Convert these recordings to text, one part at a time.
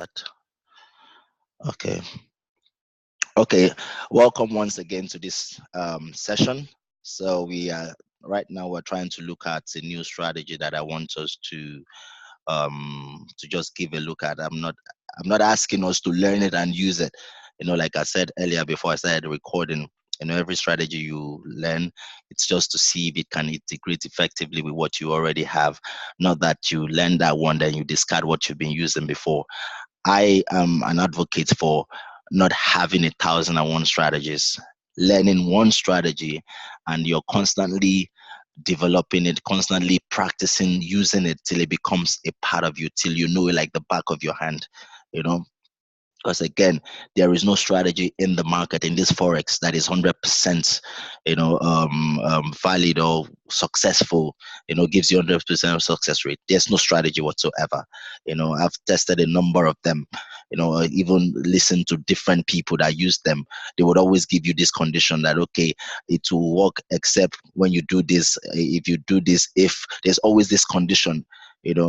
But okay, okay. Welcome once again to this session. So we are right now we're trying to look at a new strategy that I want us to just give a look at. I'm not asking us to learn it and use it. Like I said earlier before I started recording, every strategy you learn, it's just to see if it can integrate effectively with what you already have. Not that you learn that one, then you discard what you've been using before. I am an advocate for not having 1,001 strategies. Learning one strategy and you're constantly developing it, constantly practicing using it till it becomes a part of you, till you know it like the back of your hand, you know because again, there is no strategy in the market in this forex that is 100% valid or successful, gives you 100% success rate. There's no strategy whatsoever. I've tested a number of them, even listened to different people that use them. They would always give you this condition that, okay, it will work except when you do this, if you do this, if there's always this condition.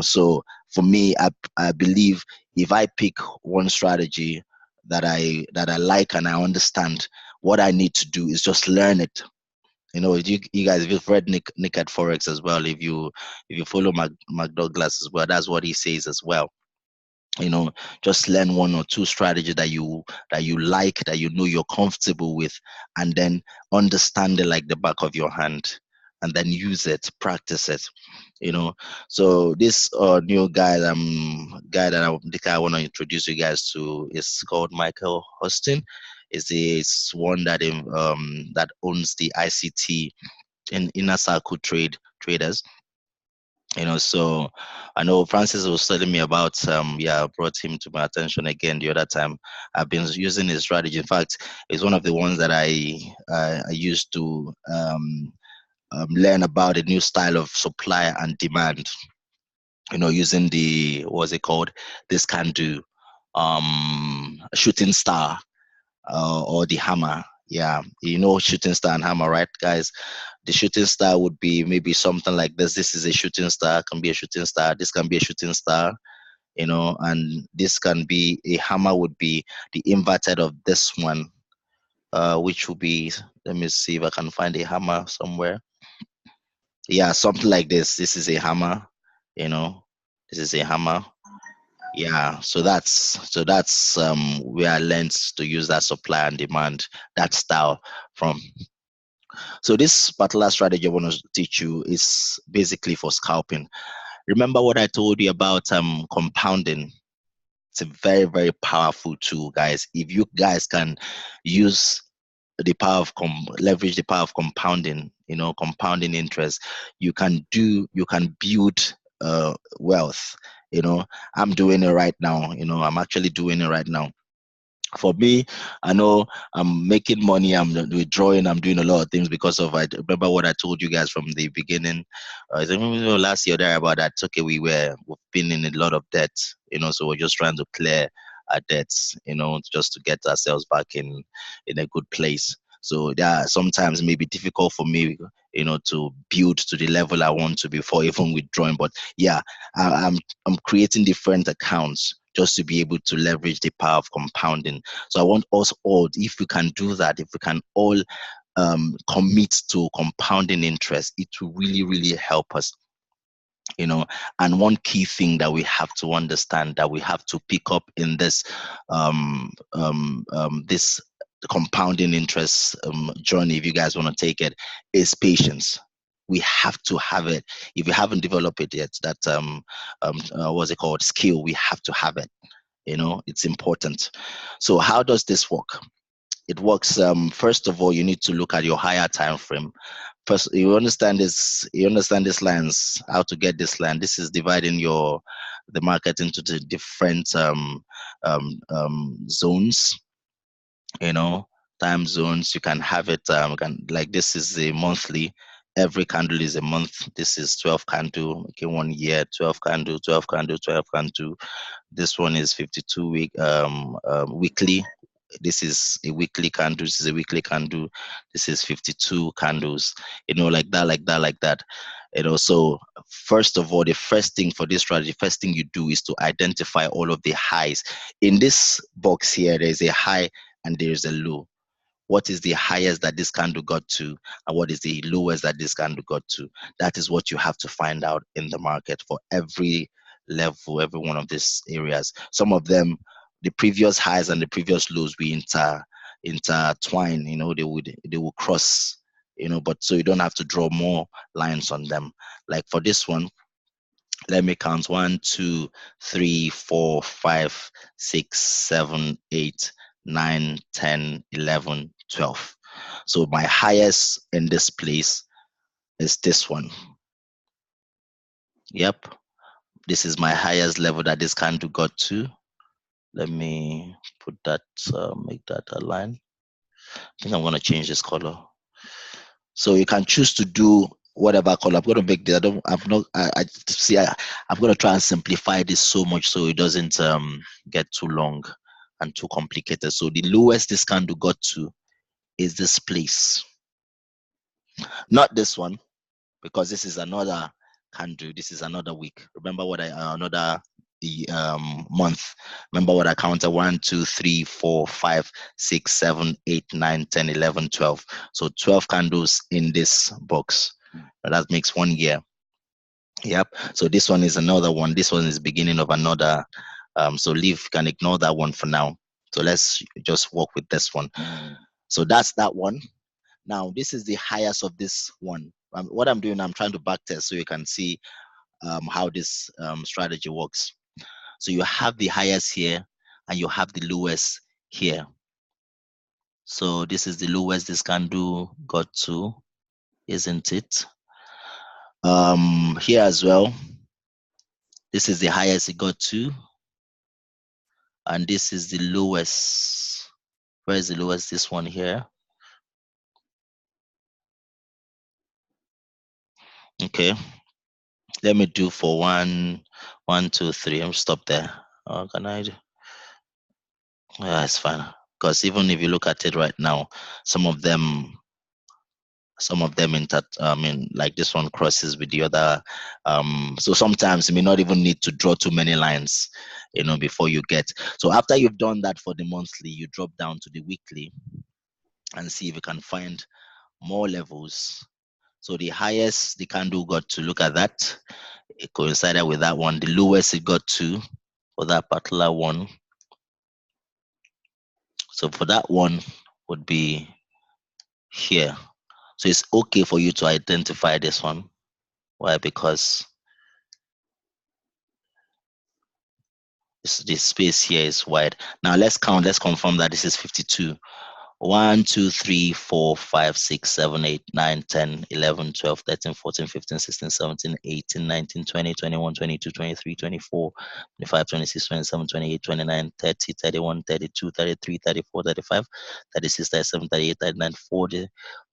So for me, I believe if I pick one strategy that I like and I understand, what I need to do is just learn it. You guys, if you've read Nick at Forex as well, if you follow Mark Douglas as well, that's what he says as well. you know just learn one or two strategy that you like, that you're comfortable with, and then understand it like the back of your hand, and then use it, practice it. So this new guy that I want to introduce you guys to is called Michael Hostin. Is one that owns the ICT in Inner Circle Traders. So I know Francis was telling me about, brought him to my attention again the other time. I've been using his strategy. In fact, it's one of the ones that I used to learn about a new style of supply and demand. Using the, what's it called, this can do shooting star, or the hammer. Yeah, shooting star and hammer, right, guys? The shooting star would be maybe something like this. This is a shooting star, can be a shooting star. This can be a shooting star, and this can be a hammer, would be the inverted of this one, which will be, let me see if I can find a hammer somewhere. Yeah, something like this. This is a hammer, you know, this is a hammer. Yeah, so that's where I learned to use that supply and demand, that style from. So this particular strategy I want to teach you is basically for scalping. Remember what I told you about compounding? It's a very, very powerful tool, guys. If you guys can use the power of leverage the power of compounding, compounding interest, you can build wealth. I'm doing it right now. I'm actually doing it right now. For me, I know I'm making money, I'm withdrawing, I'm doing a lot of things because of, I remember what I told you guys from the beginning. I remember last year there about that. Okay, we've been in a lot of debt, so we're just trying to clear our debts, just to get ourselves back in a good place. So that sometimes may be difficult for me, to build to the level I want to before even withdrawing. But yeah, I'm creating different accounts just to be able to leverage the power of compounding. So I want us all, if we can do that, if we can all commit to compounding interest, it will really, really help us. And one key thing that we have to understand, that we have to pick up in this compounding interest journey, if you guys want to take it, is patience. We have to have it. If you haven't developed it yet, that what's it called, skill, we have to have it. It's important. So how does this work? It works, first of all, you need to look at your higher time frame. First, you understand this lines, how to get this line. This is dividing the market into the different zones, you know time zones. You can have it, like, this is a monthly. Every candle is a month. This is 12 candle, okay, 1 year, 12 candle, 12 candle, 12 candle. This one is 52 weekly. This is a weekly candle. This is a weekly candle. This is 52 candles. Like that, like that, like that. So first of all, the first thing for this strategy, first thing you do is to identify all of the highs. In this box here, there's a high and there's a low. What is the highest that this candle got to, and what is the lowest that this candle got to? That is what you have to find out in the market for every level, every one of these areas. Some of them, the previous highs and the previous lows, we intertwine. They will cross. But so you don't have to draw more lines on them. Like for this one, let me count: 1, 2, 3, 4, 5, 6, 7, 8, 9, 10, 11, 12. So my highest in this place is this one. Yep, this is my highest level that this candle got to. Let me put that, make that a line. I think I'm going to change this color. So you can choose to do whatever color. I'm going to make this. I'm going to try and simplify this so much so it doesn't get too long and too complicated. So the lowest this candle got to is this place, not this one, because this is another candle. This is another week. Remember what another the month. Remember what I counted: 1, 2, 3, 4, 5, 6, 7, 8, 9, 10, 11, 12. So 12 candles in this box. That makes 1 year. Yep. So this one is another one. This one is beginning of another. So leave, can ignore that one for now. So let's just work with this one. So that's that one. Now this is the highest of this one. What I'm doing, I'm trying to backtest so you can see how this strategy works. So you have the highest here and you have the lowest here. So this is the lowest this candle got to, isn't it? Here as well, this is the highest it got to, and this is the lowest. Where is the lowest? This one here. Okay, let me do for 1, 1, 2, 3. I'm stop there. Can I? Yeah, it's fine. Because even if you look at it right now, some of them like this one crosses with the other. So sometimes you may not even need to draw too many lines, before you get. So after you've done that for the monthly, you drop down to the weekly and see if you can find more levels. So the highest the candle got to, look at that, it coincided with that one. The lowest it got to for that particular one. So for that one would be here. So it's okay for you to identify this one. Why? Because the space here is wide. Now let's count. Let's confirm that this is 52. 1, 2, 3, 4, 5, 6, 7, 8, 9, 10, 11, 12, 13, 14, 15, 16, 17, 18, 19, 20, 21, 22, 23, 24, 25, 26, 27, 28, 29, 30, 31, 32, 33, 34, 35, 36, 37, 38, 39, 40,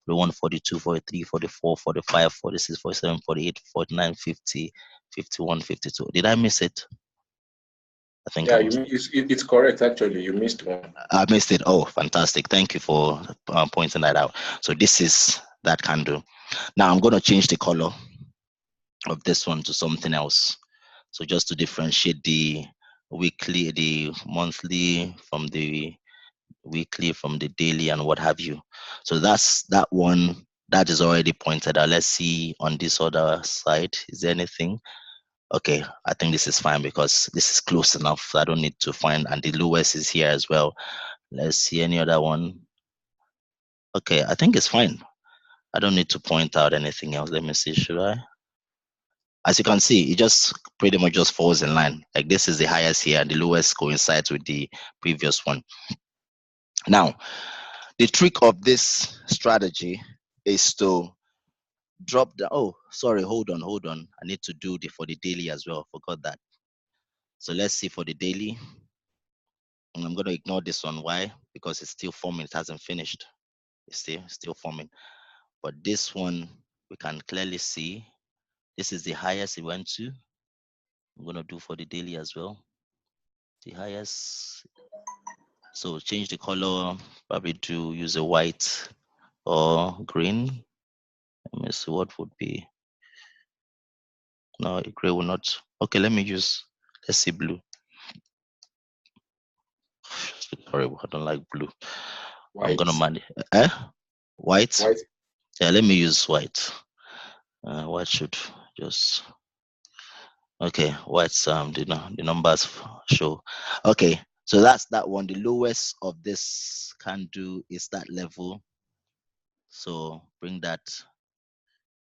41, 42, 43, 44, 45, 46, 47, 48, 49, 50, 51, 52. Did I miss it? I think I Yeah, must. it's correct. Actually, you missed one. I missed it. Oh, fantastic. Thank you for pointing that out. So this is that candle. Now I'm going to change the color of this one to something else. So just to differentiate the weekly, the monthly from the weekly, from the daily and what have you. So that's that one. That is already pointed out. Let's see on this other side. Is there anything? Okay, I think this is fine because this is close enough. I don't need to find, and the lowest is here as well. Let's see any other one. Okay, I think it's fine. I don't need to point out anything else. Let me see, should I? As you can see, it just pretty much just falls in line. Like this is the highest here, and the lowest coincides with the previous one. Now, the trick of this strategy is to drop the, oh, sorry, hold on. I need to do the for the daily as well. Forgot that. So let's see for the daily. And I'm going to ignore this one. Why? Because it's still forming. It hasn't finished. It's still forming. But this one, we can clearly see this is the highest it went to. I'm going to do for the daily as well. The highest. So change the color, probably to use a white or green. Let me see what would be. No, gray will not. Okay, let me use. Let's see blue. Horrible. I don't like blue. I'm gonna White. manage. Eh? White. White. Yeah, let me use white. White should just okay. White's the numbers show. Okay, so that's that one. The lowest of this candle is that level. So bring that.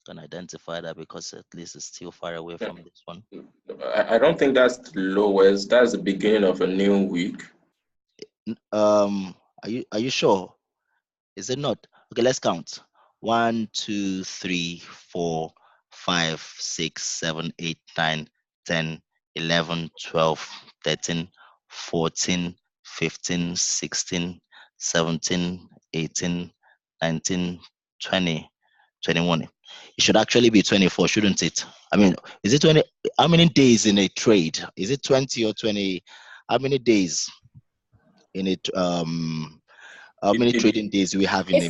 Can identify that because at least it's still far away No, from this one. I don't think that's the lowest. That's the beginning of a new week. Are you sure? Is it not? Okay, let's count. 1, 2, 3, 4, 5, 6, 7, 8, 9, 10, 11, 12, 13, 14, 15, 16, 17, 18, 19, 20, 21. It should actually be 24, shouldn't it? I mean, is it 20? How many days in a trade? Is it 20 or 20? How many days in it? How It many it, trading days do we have in It's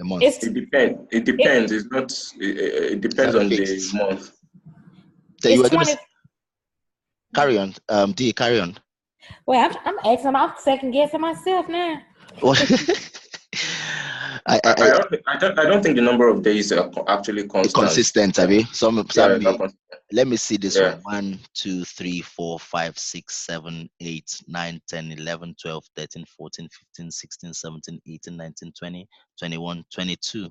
a month? it's it depends. It it, depends. It's not. It It's depends not on the fixed. month. So you it's were gonna 20. carry on. D, carry on. Well, I'm asking. I'm second guessing myself now. I I don't think the number of days are actually constant. consistent, Yeah, Abi. Some yeah, may. not constant. Let me see this Yeah, one. 1, 2, 3, 4, 5, 6, 7, 8, 9, 10, 11, 12, 13, 14, 15, 16, 17, 18, 19, 20, 21, 22.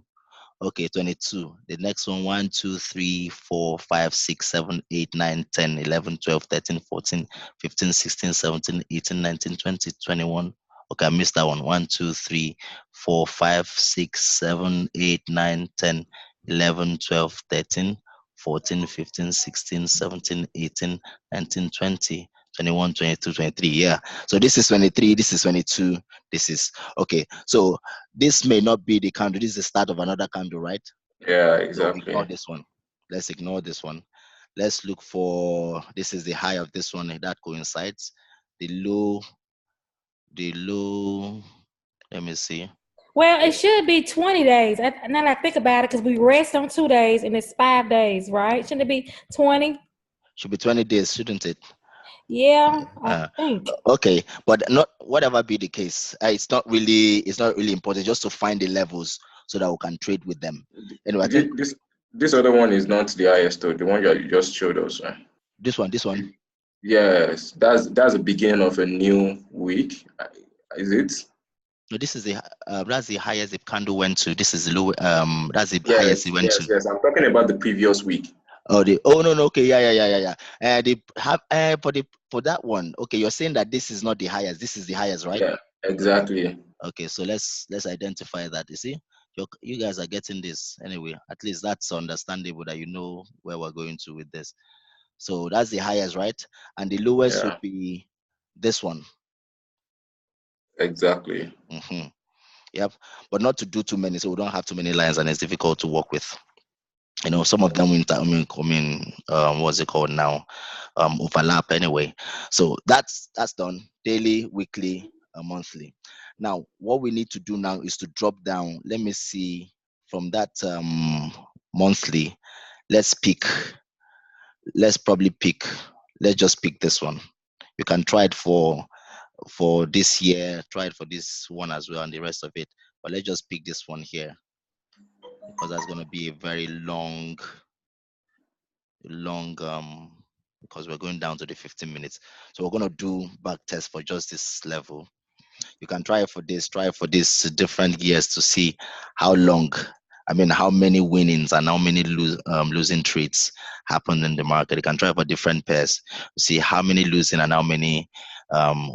Okay, 22. The next one, 1, 2, 3, 4, 5, 6, 7, 8, 9, 10, 11, 12, 13, 14, 15, 16, 17, 18, 19, 20, 21. Okay, I missed that one. 1, 2, 3, 4, 5, 6, 7, 8, 9, 10, 11, 12, 13, 14, 15, 16, 17, 18, 19, 20, 21, 22, 23. Yeah. So this is 23, this is 22, this is okay. So this may not be the candle. This is the start of another candle, right? yeah, So ignore exactly. this one. Let's ignore this one. Let's look for this is the high of this one that coincides. The low, the low. Let me see. Well, it should be 20 days. Now that I think about it, because we rest on 2 days and it's 5 days, right? Shouldn't it be 20? Should be 20 days, shouldn't it? Yeah, I Uh, think. okay, but not whatever be the case. It's not really important just to find the levels so that we can trade with them. Anyway, I think This other one is not the highest, though. The one you just showed us. this one. Yes, that's the beginning of a new week. Is it? No, this is that's the highest the candle went to. This is the low. That's the highest it Yes, went to. yes, yes. I'm talking about the previous week. Oh no, no, okay, yeah. They have for that one. Okay, you're saying that this is not the highest. This is the highest, right? Yeah, exactly. Okay, so let's identify that. You see, you guys are getting this anyway. At least that's understandable that you know where we're going to with this. So that's the highest, right? And the lowest Yeah, would be this one. exactly. Yep, but not to do too many, so we don't have too many lines, and it's difficult to work with. Some of them what's it called now, overlap anyway. So that's done daily, weekly, monthly. Now what we need to do now is to drop down. Let me see from that monthly. let's pick let's probably pick let's just pick this one. You can try it for this year, try it for this one as well, and the rest of it, but let's just pick this one here because that's going to be a very long because we're going down to the 15 minutes. So we're going to do back test for just this level. You can try it for this, try it for this different years to see how long, how many winnings and how many losing trades happen in the market. You can try for different pairs to see how many losing and how many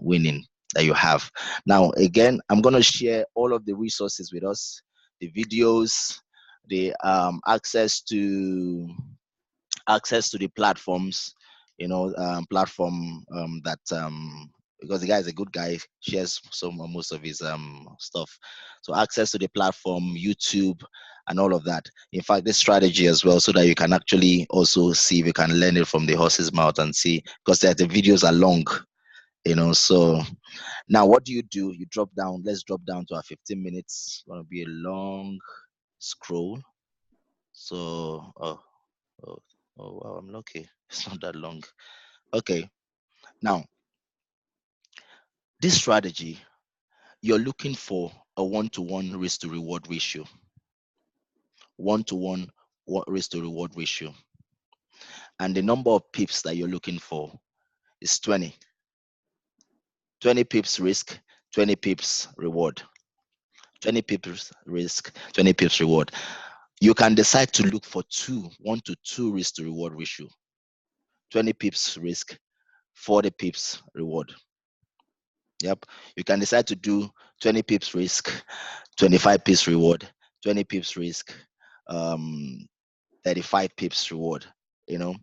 winning that you have. Now again, I'm going to share all of the resources with us, the videos, the access to the platforms, platform that because the guy is a good guy, shares some most of his stuff. So access to the platform, YouTube, and all of that. In fact, this strategy as well, so that you can actually also see if you can learn it from the horse's mouth and see, because the videos are long. So now what do? You drop down. Let's drop down to our 15 minutes. It's gonna be a long scroll. So oh, Oh wow, I'm lucky. It's not that long. Okay. Now, this strategy, you're looking for a one-to-one risk to reward ratio. One-to-one risk to reward ratio. And the number of pips that you're looking for is 20. 20 pips risk, 20 pips reward. 20 pips risk, 20 pips reward. You can decide to look for 1 to 2 risk to reward ratio. 20 pips risk, 40 pips reward. Yep. You can decide to do 20 pips risk, 25 pips reward, 20 pips risk, um, 35 pips reward, you know,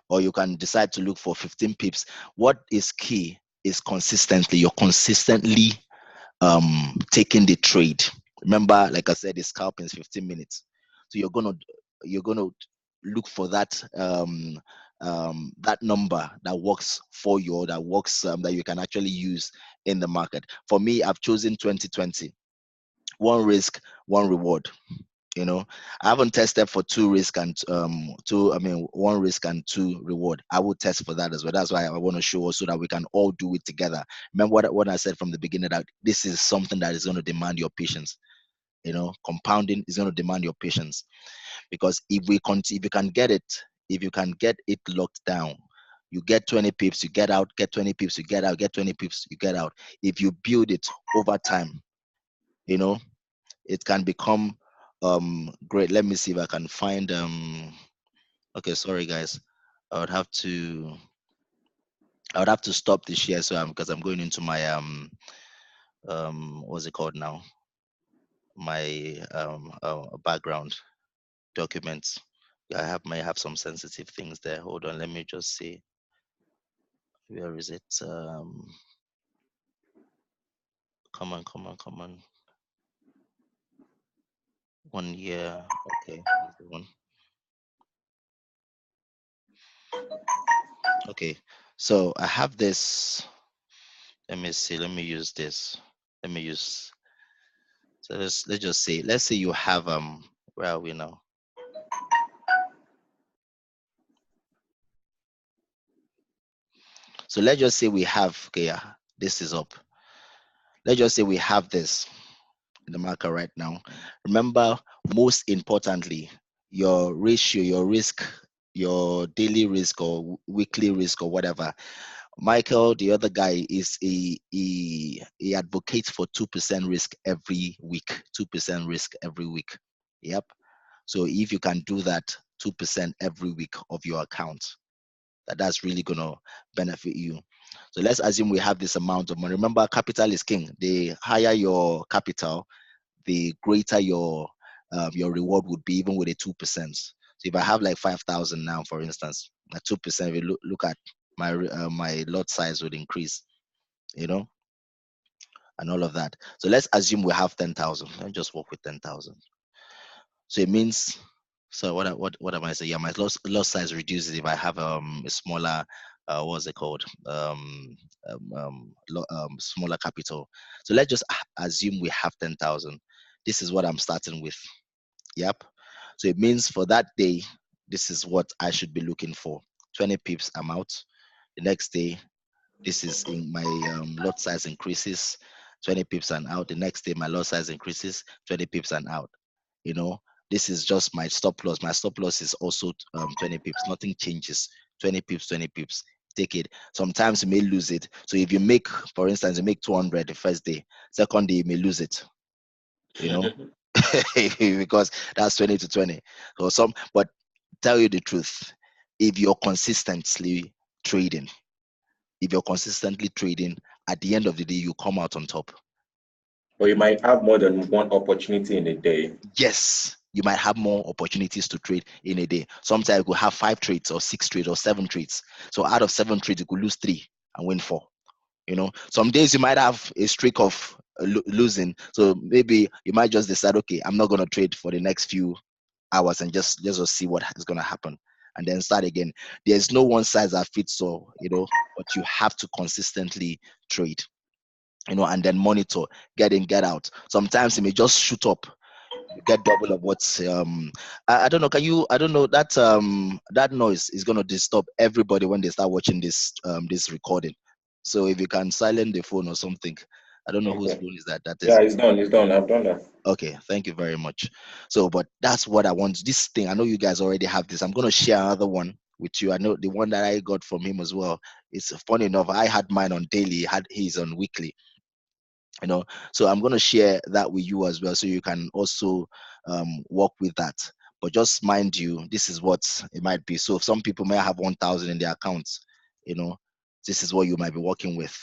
or you can decide to look for 15 pips. What is key is consistently, you're consistently taking the trade. Remember, like I said, the scalping is 15 minutes. So you're gonna look for that that number that works for you, or that works that you can actually use in the market. For me, I've chosen 2020. One risk, one reward. You know, I haven't tested for two risk and one risk and two reward. I will test for that as well. That's why I want to show us so that we can all do it together. Remember what I said from the beginning, that this is something that is going to demand your patience. You know, compounding is going to demand your patience, because if you can get it locked down, you get 20 pips, you get out, get 20 pips, you get out, get 20 pips, you get out. If you build it over time, you know, it can become great. Let me see if I can find okay, sorry guys. I would have to stop the share, so because I'm going into my what's it called now, my background documents. May have some sensitive things there. Hold on, let me just see, where is it? Come on, come on, come on. 1 year. Okay, here's the one. Okay, so I have this. Let me see. Let me use this. Let me use. So let's just say. Let's say you have Where are we now? So let's just say we have. Okay, yeah, this is up. Let's just say we have this in the market right now. Remember, most importantly, your ratio, your risk, your daily risk or weekly risk or whatever. Michael, the other guy, is he advocates for 2% risk every week. 2% risk every week. Yep. So if you can do that 2% every week of your account, that's really gonna benefit you. So let's assume we have this amount of money. Remember, capital is king. The higher your capital, the greater your reward would be, even with a 2%. So if I have like 5,000 now, for instance, at 2%, if you look at my lot size would increase, you know, and all of that. So let's assume we have 10,000. Let's just work with 10,000. So it means, so what am I saying? Yeah, my lot size reduces if I have a smaller what's it called, smaller capital. So let's just assume we have 10,000. This is what I'm starting with. Yep. So it means for that day, this is what I should be looking for. 20 pips, I'm out. The next day, this is in my lot size increases, 20 pips and out. The next day, my lot size increases, 20 pips and out. You know, this is just my stop loss. My stop loss is also 20 pips. Nothing changes. 20 pips, 20 pips. Take it. Sometimes you may lose it. So if you make, for instance, you make 200 the first day, second day you may lose it. You know, because that's 20 to 20. So but tell you the truth, if you're consistently trading, at the end of the day, you come out on top. Or you might have more than one opportunity in a day. Yes, you might have more opportunities to trade in a day. Sometimes you could have 5 trades or 6 trades or 7 trades. So out of 7 trades, you could lose 3 and win 4. You know, some days you might have a streak of losing. So maybe you might just decide, okay, I'm not going to trade for the next few hours and just see what is going to happen, and then start again. There's no one size that fits all, you know, but you have to consistently trade, you know, and then monitor, get in, get out. Sometimes it may just shoot up. You get double of what's I don't know. Can you? I don't know that that noise is gonna disturb everybody when they start watching this recording. So if you can silence the phone or something, I don't know whose Okay. phone is that. That is Yeah, it's done. It's done. I've done that. okay. Thank you very much. So, but that's what I want. This thing, I know you guys already have this. I'm gonna share another one with you. I know the one that I got from him as well. It's funny enough. I had mine on daily. He had his on weekly. You know, so I'm going to share that with you as well so you can also work with that. But just mind you, this is what it might be. So some people may have 1,000 in their accounts. You know, this is what you might be working with.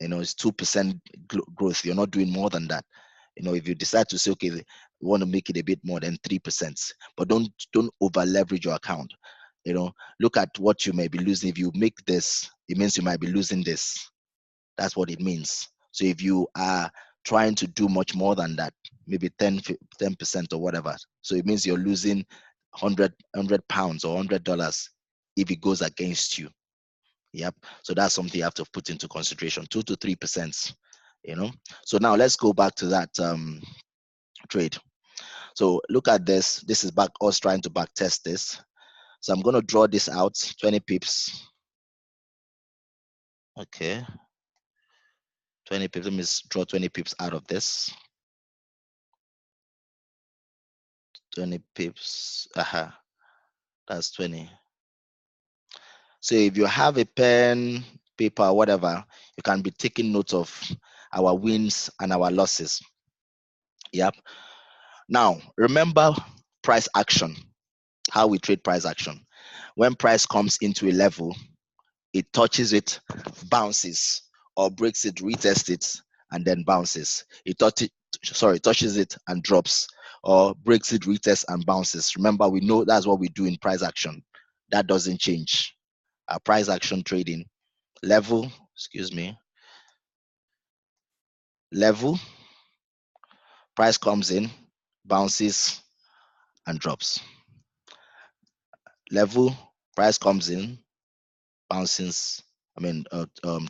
You know, it's 2% growth. You're not doing more than that. You know, if you decide to say, okay, we want to make it a bit more than 3%, but don't over leverage your account. You know, look at what you may be losing. If you make this, it means you might be losing this. That's what it means. So if you are trying to do much more than that, maybe 10% or whatever, so it means you're losing 100 pounds or $100 if it goes against you. Yep. So that's something you have to put into consideration. 2 to 3%. You know. So now let's go back to that trade. So look at this. This is back us trying to back test this. So I'm going to draw this out. 20 pips. Okay. 20 pips. Let me draw 20 pips out of this. 20 pips. Aha. That's 20. So if you have a pen, paper, whatever, you can be taking note of our wins and our losses. Yep. Now, remember price action, how we trade price action. When price comes into a level, it touches it, bounces, or breaks it, retests it, and then bounces. Touches it and drops, or breaks it, retests, and bounces. Remember, we know that's what we do in price action. That doesn't change. Our price action trading level, excuse me, level, price comes in, bounces, and drops. Level, price comes in, bounces,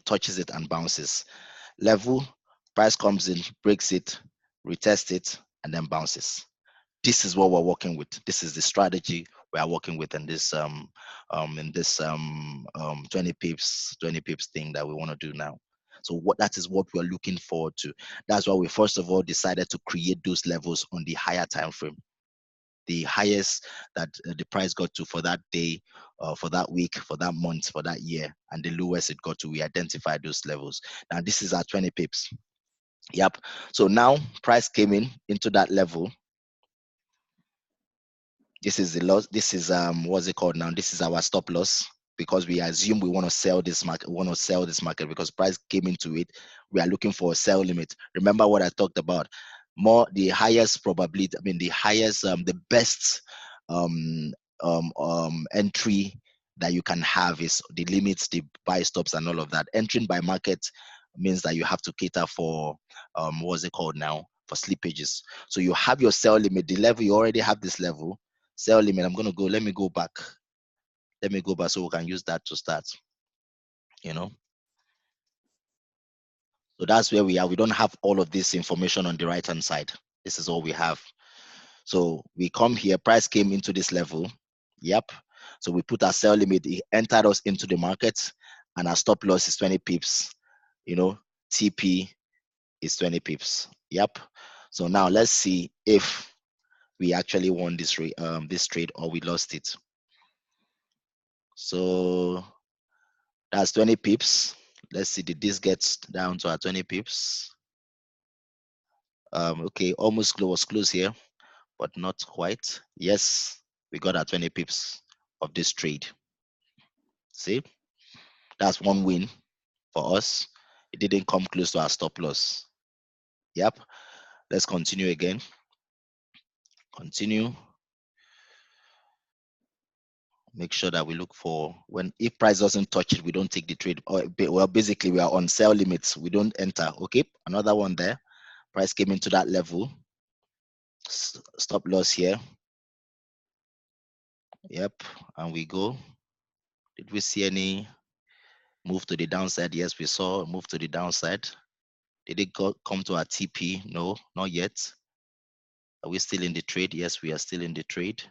touches it and bounces. Level, price comes in, breaks it, retests it, and then bounces. This is what we're working with. This is the strategy we are working with in this 20 pips thing that we want to do now. So what that is what we're looking forward to. That's why we first of all decided to create those levels on the higher time frame. The highest that the price got to for that day, for that week, for that month, for that year, and the lowest it got to, we identified those levels. Now this is our 20 pips. Yep. So now price came in into that level. This is the loss. This is what's it called now? This is our stop loss because we assume we want to sell this market. We want to sell this market because price came into it. We are looking for a sell limit. Remember what I talked about? More the highest probability. I mean the highest, the best um, entry that you can have is the limits, the buy stops, and all of that. Entering by market means that you have to cater for what's it called now? For slippages. So you have your sell limit, the level you already have this level sell limit. I'm gonna go. Let me go back. Let me go back so we can use that to start. You know. So that's where we are. We don't have all of this information on the right hand side. This is all we have. So we come here. Price came into this level. Yep. So we put our sell limit. It entered us into the market, and our stop loss is 20 pips. You know, TP is 20 pips. Yep. So now let's see if we actually won this trade or we lost it. So that's 20 pips. Let's see, did this get down to our 20 pips? Okay, almost was close here, but not quite. Yes, we got our 20 pips of this trade. See, that's one win for us. It didn't come close to our stop loss. Yep. Let's continue again. Continue. Make sure that we look for if price doesn't touch it, we don't take the trade. Well, basically we are on sell limits. We don't enter. Okay, another one there. Price came into that level. Stop loss here. Yep, and we go. Did we see any move to the downside? Yes, we saw a move to the downside. Did it come to our TP? No, not yet. Are we still in the trade? Yes, we are still in the trade.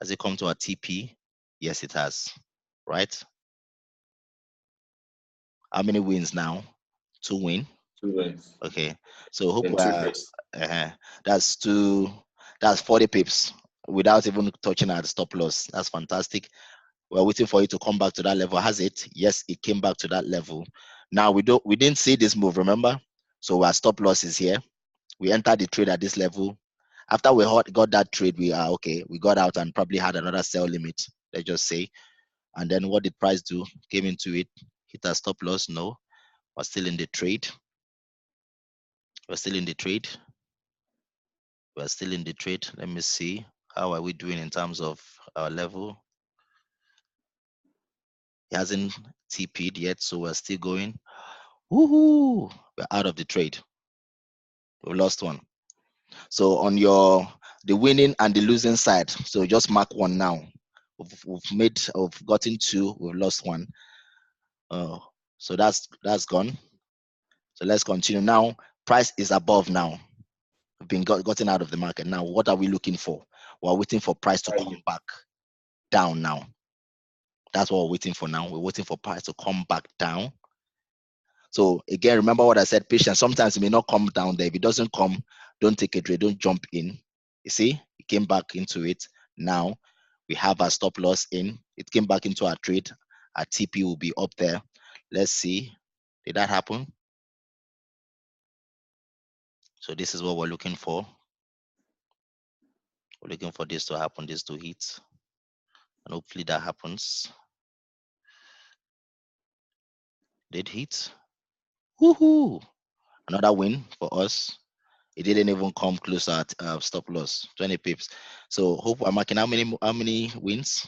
Has it come to our TP? Yes, it has. Right? How many wins now? 2 win. 2 wins Okay. So hope in two we're trades. that's two that's 40 pips without even touching our stop loss. That's fantastic. We're waiting for it to come back to that level. Has it? Yes, it came back to that level. Now we didn't see this move, remember? So our stop loss is here. We entered the trade at this level. After we got that trade, we are okay. We got out and probably had another sell limit, let's just say. And then what did price do? Came into it, hit our stop loss. No, we're still in the trade. We're still in the trade. We're still in the trade. Let me see. How are we doing in terms of our level? It hasn't TP'd yet, so we're still going. Woohoo! We're out of the trade. We lost one. So on the winning and the losing side, so just mark one now. We've gotten two, we've lost one. So that's gone. So let's continue. Now, price is above now. We've been gotten out of the market. Now, what are we looking for? We're waiting for price to come back down now. That's what we're waiting for now. We're waiting for price to come back down. So again, remember what I said, patience. Sometimes it may not come down there. If it doesn't come, don't take a trade, don't jump in. You see, it came back into it. Now we have our stop loss in. It came back into our trade. Our TP will be up there. Let's see. Did that happen? So this is what we're looking for. We're looking for this to happen, this to hit. And hopefully that happens. Did hit. Woohoo! Another win for us. It didn't even come close at stop loss, 20 pips. So hope I'm marking how many wins?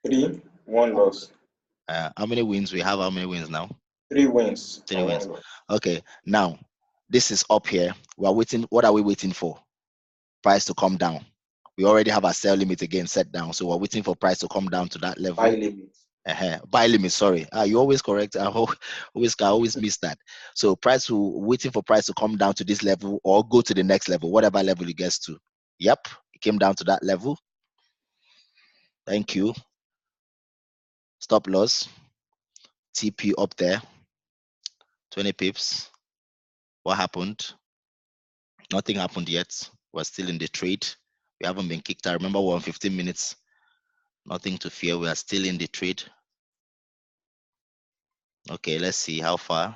3, 1 loss. How many wins we have? How many wins now? 3 wins Three and wins. 1 loss. Okay, now this is up here. We are waiting. What are we waiting for? Price to come down. We already have a sell limit again set down, so we're waiting for price to come down to that Buy level. limit. Buy limit. Sorry, you always correct. I always miss that. So waiting for price to come down to this level or go to the next level, whatever level it gets to. Yep, it came down to that level. Thank you. Stop loss. TP up there. 20 pips. What happened? Nothing happened yet. We're still in the trade. We haven't been kicked out. Remember, we're on 15 minutes. Nothing to fear. We are still in the trade. Okay, let's see how far.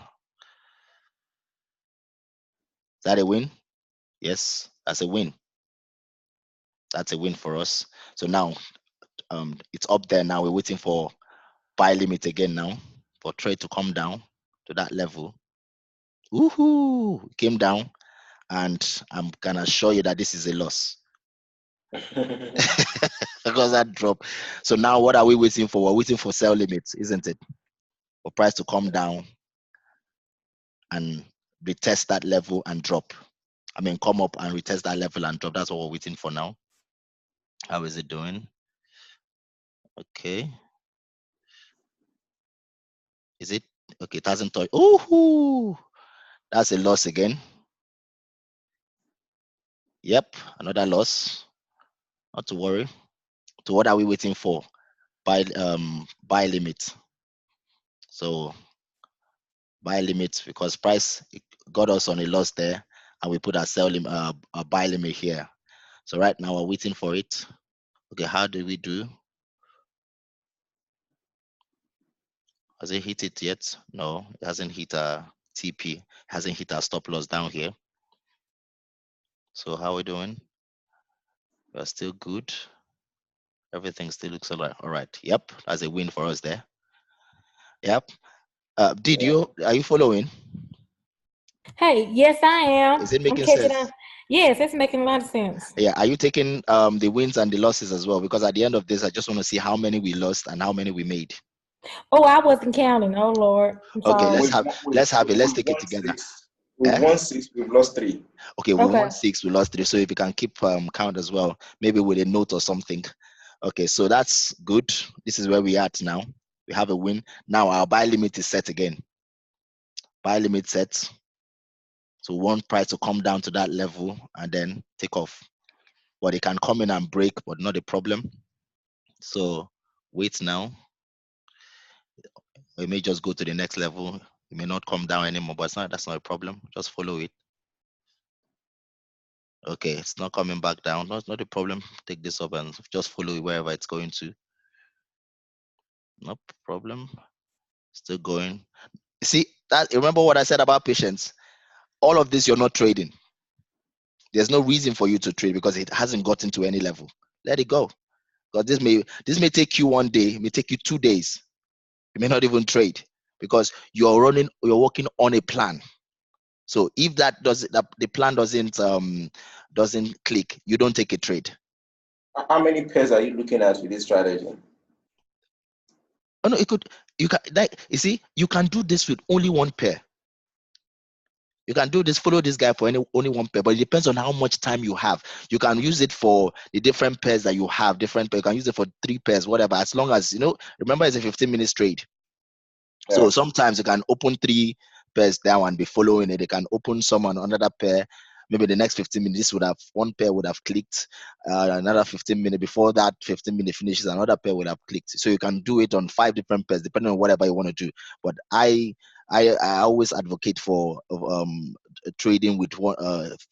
Is that a win? Yes, that's a win. That's a win for us. So now it's up there now. We're waiting for buy limit again now for trade to come down to that level. Woohoo! It came down, and I'm gonna show you that this is a loss because that drop. So now what are we waiting for? We're waiting for sell limits, isn't it? For price to come down and retest that level and drop. I mean, come up and retest that level and drop. That's what we're waiting for now. How is it doing? Okay. Is it okay? It hasn't touched. Oh, that's a loss again. Yep, another loss. Not to worry. So what are we waiting for? Buy limit. So buy limit because price got us on a loss there, and we put our sell limit, a buy limit here. So right now we're waiting for it. Okay, how do we do? Has it hit it yet? No, it hasn't hit a TP. It hasn't hit our stop loss down here. So how are we doing? We're still good. Everything still looks all right. All right. Yep, that's a win for us there. Yep. Yeah. Are you following? Hey, yes, I am. Is it I'm making catching on. sense? Yes, it's making a lot of sense. Yeah. Are you taking the wins and the losses as well? Because at the end of this, I just want to see how many we lost and how many we made. Oh, I wasn't counting. Oh Lord, I'm Okay, sorry. let's take it Won together. 6. We've Eh? won 6. We've lost 3. Okay, we won Okay. 6, we lost 3. So if you can keep count as well, maybe with a note or something. Okay, so that's good. This is where we are at now. We have a win. Now our buy limit is set again. Buy limit set. So we want price to come down to that level and then take off. but it can come in and break, but not a problem. So wait now. It may just go to the next level. It may not come down anymore, but that's not a problem. Just follow it. Okay, it's not coming back down. That's not a problem. Take this up and just follow it wherever it's going to. No problem. Still going. See that? Remember what I said about patience? All of this you're not trading. There's no reason for you to trade because it hasn't gotten to any level. Let it go. Because this may take you 1 day, it may take you 2 days. You may not even trade because you're working on a plan. So if the plan doesn't click, you don't take a trade. How many pairs are you looking at with this strategy? Oh no, you see, you can do this with only one pair. You can do this, follow this guy for only one pair, but it depends on how much time you have. You can use it for the different pairs that you have, different pair. You can use it for 3 pairs, whatever, as long as, remember it's a 15-minute trade. So Yeah. sometimes you can open 3 pairs down and be following it. They can open some on another pair. Maybe the next 15 minutes one pair would have clicked. Another 15 minutes before that 15 minute finishes, another pair would have clicked. So you can do it on 5 different pairs depending on whatever you want to do. But I always advocate for trading with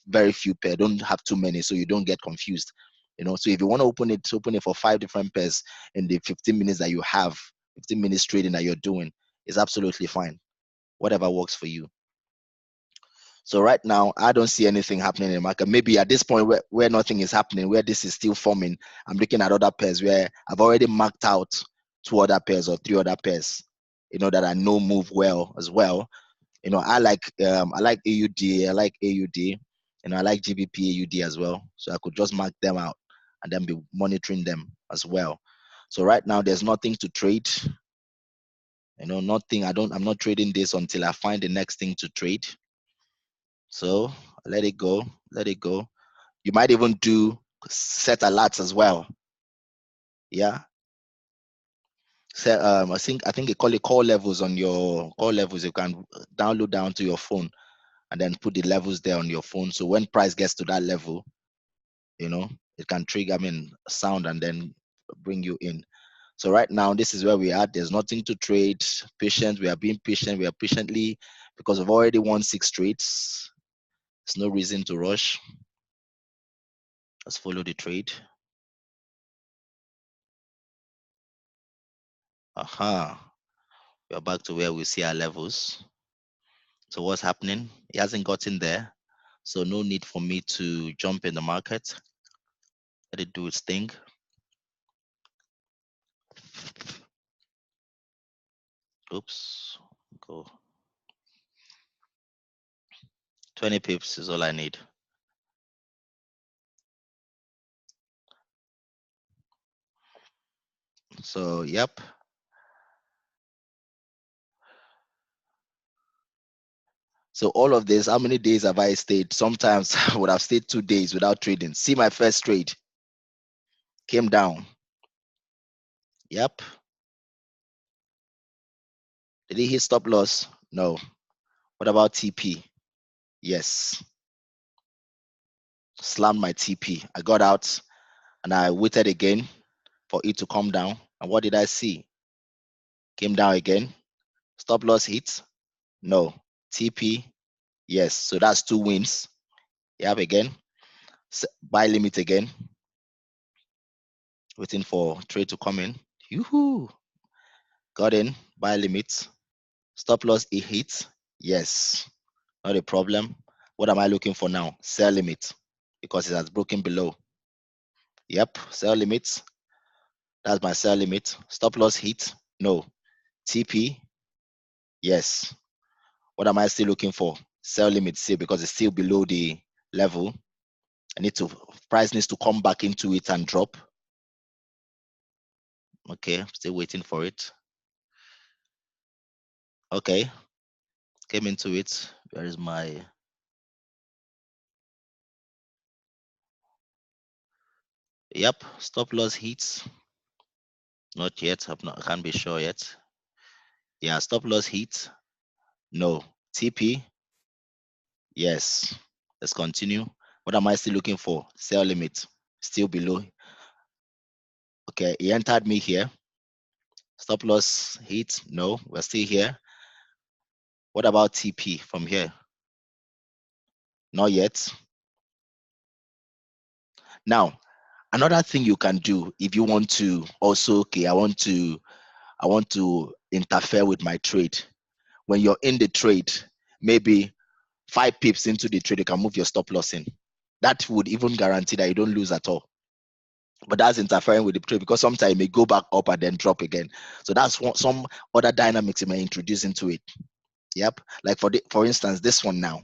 very few pairs. Don't have too many so you don't get confused. So if you want to open it for 5 different pairs in the 15 minutes that you have, 15 minutes trading that you're doing is absolutely fine. Whatever works for you. So right now, I don't see anything happening in the market. Maybe at this point where nothing is happening, where this is still forming, I'm looking at other pairs where I've already marked out 2 other pairs or 3 other pairs, that I know move well as well. I like AUD, I like AUD, I like GBP AUD as well. So I could just mark them out and then be monitoring them as well. So right now, there's nothing to trade. Nothing. I'm not trading this until I find the next thing to trade. So let it go. Let it go. You might even do set alerts as well. Yeah. Set, I think they call it call levels on your call levels. You can download down to your phone and then put the levels there on your phone. So when price gets to that level, it can trigger, sound and then bring you in. So right now, this is where we are. There's nothing to trade. Patient. We are being patient. We are patiently because we've already won 6 trades. There's no reason to rush. Let's follow the trade. Aha. We are back to where we see our levels. So what's happening? It hasn't gotten there. So no need for me to jump in the market. Let it do its thing. Oops. Go. 20 pips is all I need. So, yep. So all of this, how many days have I stayed? Sometimes I would have stayed 2 days without trading. See my first trade. Came down. Yep. Did he hit stop loss? No. What about TP? Yes. Slammed my TP. I got out and I waited again for it to come down. And what did I see? Came down again. Stop loss hit? No. TP? Yes. So that's 2 wins. Yep, again. Buy limit again. Waiting for trade to come in. Yoo-hoo. Got in. Buy limit. Stop loss it hit? Yes. Not a problem. What am I looking for now? Sell limit because it has broken below. Yep. Sell limit. That's my sell limit. Stop loss hit? No. TP? Yes. What am I still looking for? Sell limit still because it's still below the level. Price needs to come back into it and drop. Okay, still waiting for it. Okay, came into it. Where is my? Yep, stop loss hits. Not yet. I can't be sure yet. Yeah, stop loss hit. No. TP. Yes. Let's continue. What am I still looking for? Sell limit. still below. Okay, he entered me here. Stop loss hit. No, we're still here. What about TP from here? Not yet. Now, another thing you can do if you want to also, okay, I want to interfere with my trade. When you're in the trade, maybe 5 pips into the trade, you can move your stop loss in. That would even guarantee that you don't lose at all. But that's interfering with the trade because sometimes it may go back up and then drop again. So that's some other dynamics you may introduce into it. Yep. Like for instance, this one now,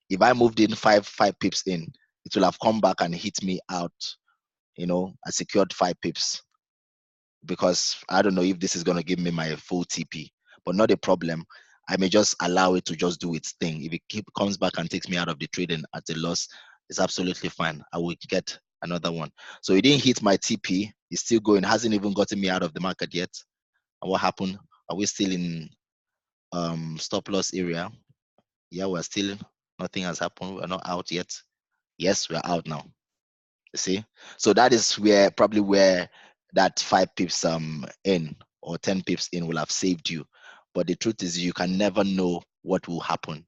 if I moved in five pips in, it will have come back and hit me out. I secured 5 pips because I don't know if this is going to give me my full TP, but not a problem. I may just allow it to just do its thing. If it comes back and takes me out of the trading at a loss, it's absolutely fine. I will get another one. So it didn't hit my TP. It's still going. Hasn't even gotten me out of the market yet. And what happened? Are we still in stop loss area? Yeah, we're still. Nothing has happened. We're not out yet. Yes, we're out now. You see, so that is probably where that 5 pips in or 10 pips in will have saved you. But the truth is, you can never know what will happen.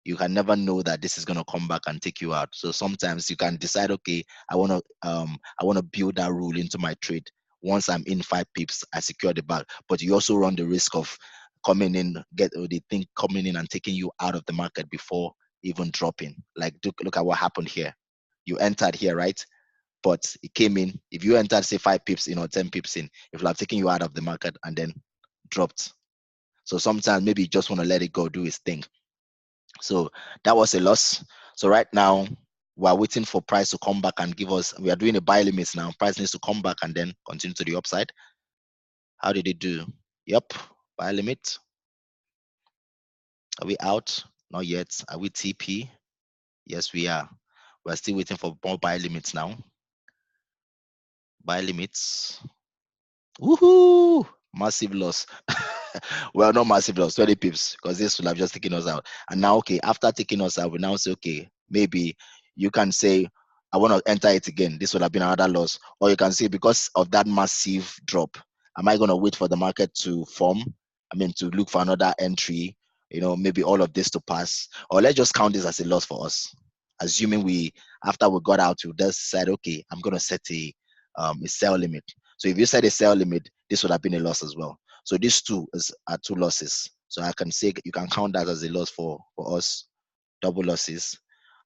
You can never know that this is gonna come back and take you out. So sometimes you can decide, okay, I wanna build that rule into my trade. Once I'm in 5 pips, I secure the bag. But you also run the risk of coming in, the thing coming in and taking you out of the market before even dropping. Like look at what happened here. You entered here, right? But it came in. If you entered, say 5 pips in or 10 pips in, it will have taken you out of the market and then dropped. So sometimes maybe you just want to let it go, do its thing. So that was a loss. So right now we're waiting for price to come back and give us. We are doing a buy limits now. Price needs to come back and then continue to the upside. How did it do? Yep, buy limit. Are we out? Not yet. Are we TP? Yes, we are. We're still waiting for more buy limits now. Buy limits. Woohoo! Massive loss. Well, not massive loss, 20 pips, because this will have just taken us out. And now, okay, after taking us out, we now say, okay, maybe you can say, I want to enter it again. This would have been another loss. Or you can say, because of that massive drop, am I going to wait for the market to form? I mean, to look for another entry, maybe all of this to pass. Or let's just count this as a loss for us. Assuming after we got out, we just decide, okay, I'm going to set a sell limit. So if you set a sell limit, this would have been a loss as well. So these are 2 losses. So I can say you can count that as a loss for us, double losses.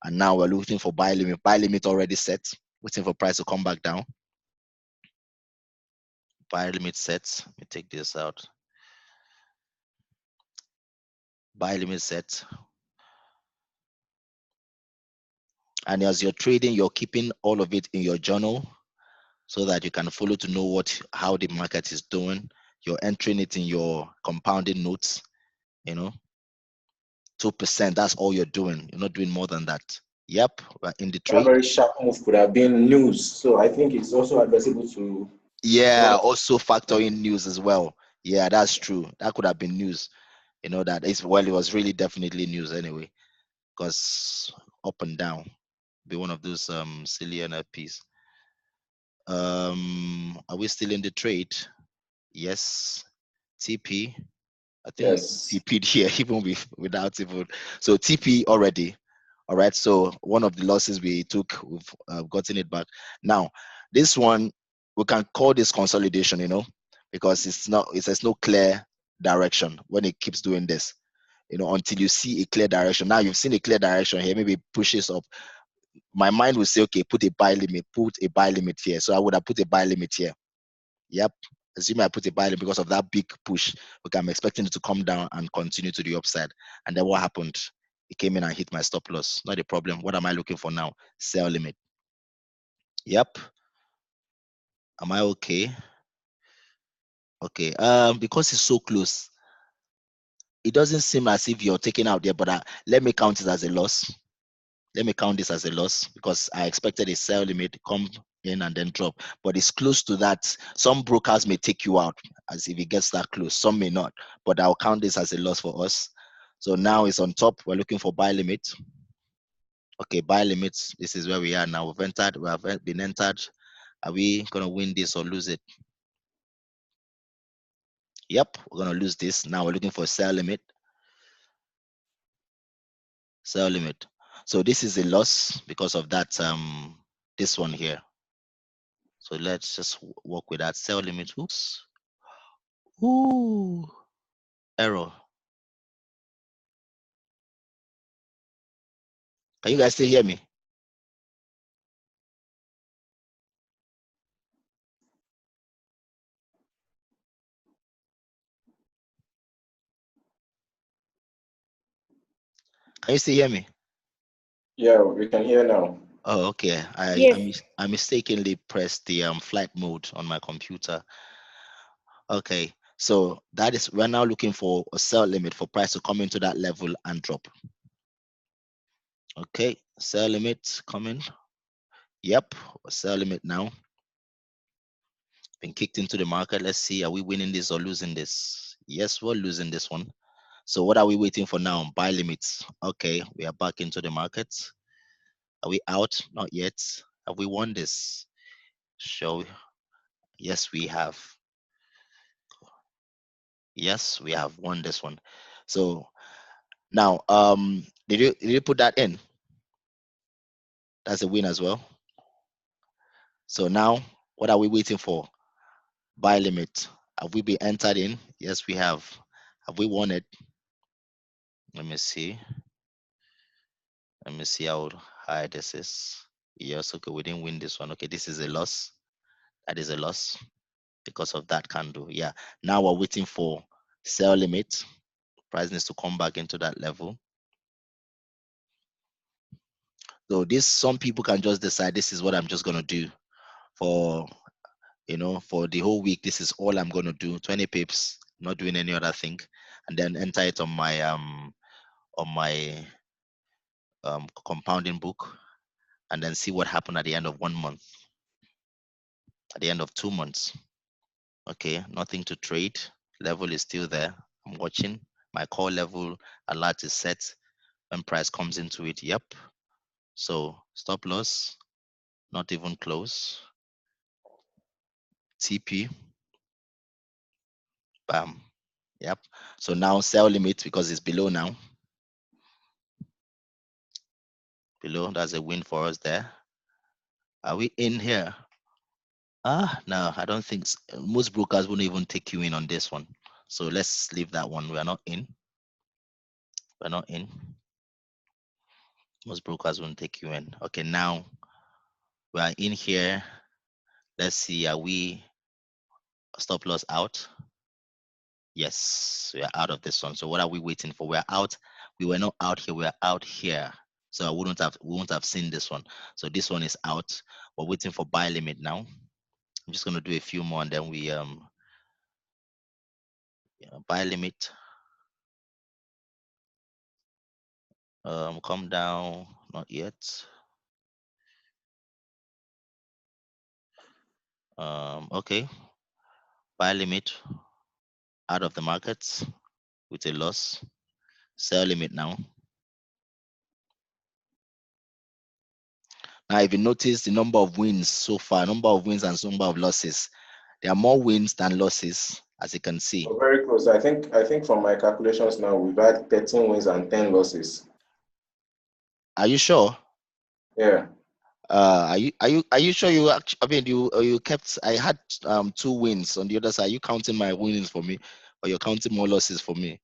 And now we're looking for buy limit. Buy limit already set, waiting for price to come back down. Buy limit set. Let me take this out. Buy limit set. And as you're trading, you're keeping all of it in your journal so that you can follow to know how the market is doing. You're entering it in your compounding notes, 2%. That's all you're doing. You're not doing more than that. Yep, we're in the That trade. very sharp move could have been news. So I think it's also advisable to. Yeah, also factor in news as well. Yeah, that's true. That could have been news. It was really definitely news anyway, because up and down be one of those silly NFPs. Are we still in the trade? Yes. TP. I think we Yes. TP'd here even without even. So TP already. All right. So one of the losses we took, we've gotten it back. Now, this one we can call this consolidation, because there's no clear direction when it keeps doing this, until you see a clear direction. Now you've seen a clear direction here, maybe it pushes up. My mind will say, okay, put a buy limit here. So I would have put a buy limit here. Yep. Assuming I put a buy limit because of that big push, okay, I'm expecting it to come down and continue to the upside. And then what happened? It came in and hit my stop loss. Not a problem. What am I looking for now? Sell limit. Yep. Am I okay? Okay. Because it's so close, it doesn't seem as if you're taking out there, but let me count it as a loss. Let me count this as a loss because I expected a sell limit come in and then drop, but it's close to that. Some brokers may take you out as if it gets that close. Some may not, but I'll count this as a loss for us. So now it's on top. We're looking for buy limit. Okay, buy limits. This is where we are now. We've entered. We have been entered. Are we gonna win this or lose it? Yep, we're gonna lose this. Now we're looking for a sell limit. Sell limit. So this is a loss because of that. This one here. So let's just work with that sell limit. Oops. Ooh. Error. Can you guys still hear me? Can you still hear me? Yeah, we can hear now. Oh, okay. Yes. I mistakenly pressed the flight mode on my computer. Okay, so that is we're now looking for a sell limit for price to come into that level and drop. Okay, sell limit coming. Yep, sell limit now. Been kicked into the market. Let's see, are we winning this or losing this? Yes, we're losing this one. So what are we waiting for now? Buy limits. Okay, we are back into the market. Are we out? Not yet. Have we won this? Shall we? Yes, we have. Yes, we have won this one. So now, did you put that in? That's a win as well. So now, what are we waiting for? Buy limit. Have we been entered in? Yes, we have. Have we won it? Let me see. Let me see how high this is. Yes, okay, we didn't win this one. Okay, this is a loss. That is a loss because of that candle. Yeah. Now we're waiting for sell limit. Price needs to come back into that level. So this, some people can just decide this is what I'm just gonna do for for the whole week. This is all I'm gonna do. 20 pips, not doing any other thing, and then enter it on my compounding book, and then see what happened at the end of 1 month, at the end of 2 months. Okay, nothing to trade. Level is still there. I'm watching. My core level alert is set when price comes into it. Yep. So stop loss, not even close. TP, bam. Yep. So now sell limit because it's below now. Below, that's a win for us there. Are we in here? No, I don't think most brokers wouldn't even take you in on this one. So let's leave that one. We're not in. We're not in. Most brokers won't take you in. Okay, now we are in here. Let's see, are we stop loss out? Yes, we are out of this one. So what are we waiting for? We're out. We were not out here. We're out here. So we wouldn't have seen this one. So this one is out. We're waiting for buy limit now. I'm just gonna do a few more and then we buy limit. Come down. Not yet. Okay. Buy limit out of the markets with a loss. Sell limit now. Now, if you notice the number of wins so far, number of wins and number of losses, there are more wins than losses, as you can see. We're very close. I think from my calculations now, we've had 13 wins and 10 losses. Are you sure? Yeah. Are you sure you I mean you kept I had 2 wins on the other side. Are you counting my wins for me or you're counting more losses for me?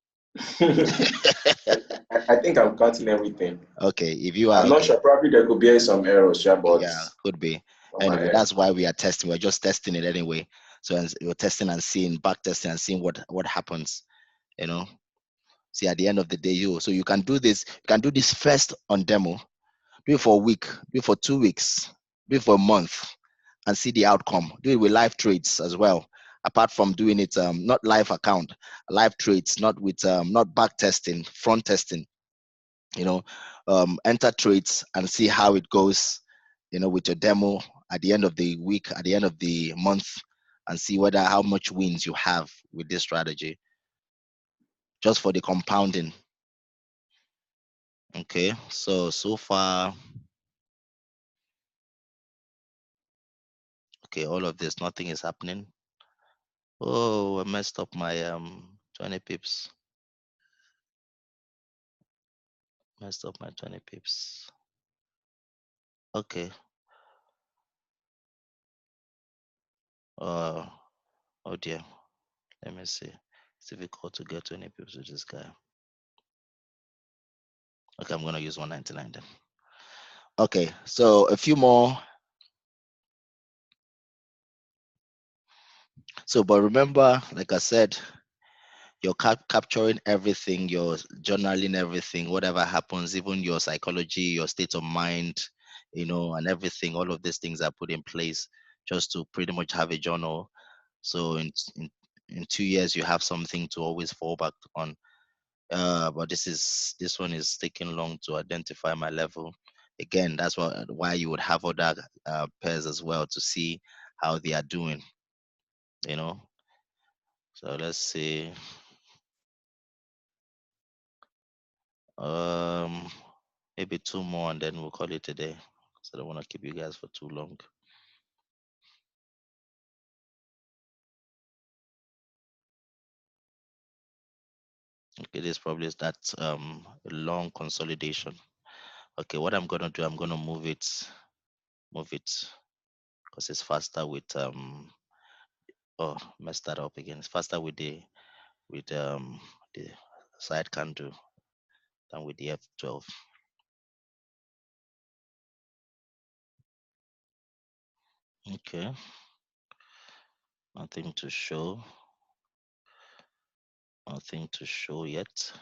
I think I'm counting everything. Okay, if you are I'm not okay. sure. Probably there could be some errors, yeah, but Yeah, could be. on my Anyway, end. that's why we are testing. We're just testing it anyway. So we're testing and seeing, back testing and seeing what happens. You know. See, at the end of the day, you can do this. You can do this first on demo. Do it for a week. Do it for 2 weeks. Do it for a month, and see the outcome. Do it with live trades as well. Apart from doing it, not live account, live trades, not with not back testing, front testing. You know, enter trades and see how it goes. With your demo at the end of the week, at the end of the month, and see whether how much wins you have with this strategy. Just for the compounding. Okay, so far, okay, all of this, nothing is happening. Oh, I messed up my 20 pips. Messed up my 20 pips. Okay. Uh oh dear. Let me see. It's difficult to get 20 pips with this guy. Okay, I'm gonna use 199 then. Okay, so a few more. So, but remember, like I said, you're capturing everything, you're journaling everything, whatever happens, even your psychology, your state of mind, and everything. All of these things are put in place just to pretty much have a journal. So in 2 years, you have something to always fall back on. But this one is taking long to identify my level. Again, that's why you would have other pairs as well to see how they are doing. You know. So let's see. Um, Maybe two more and then we'll call it a day. Because I don't want to keep you guys for too long. Okay, this probably is that long consolidation. Okay, what I'm gonna do, I'm gonna move it, because it's faster with oh, messed that up again. It's faster with the side candle than with the F12. Okay, nothing to show. Nothing to show yet.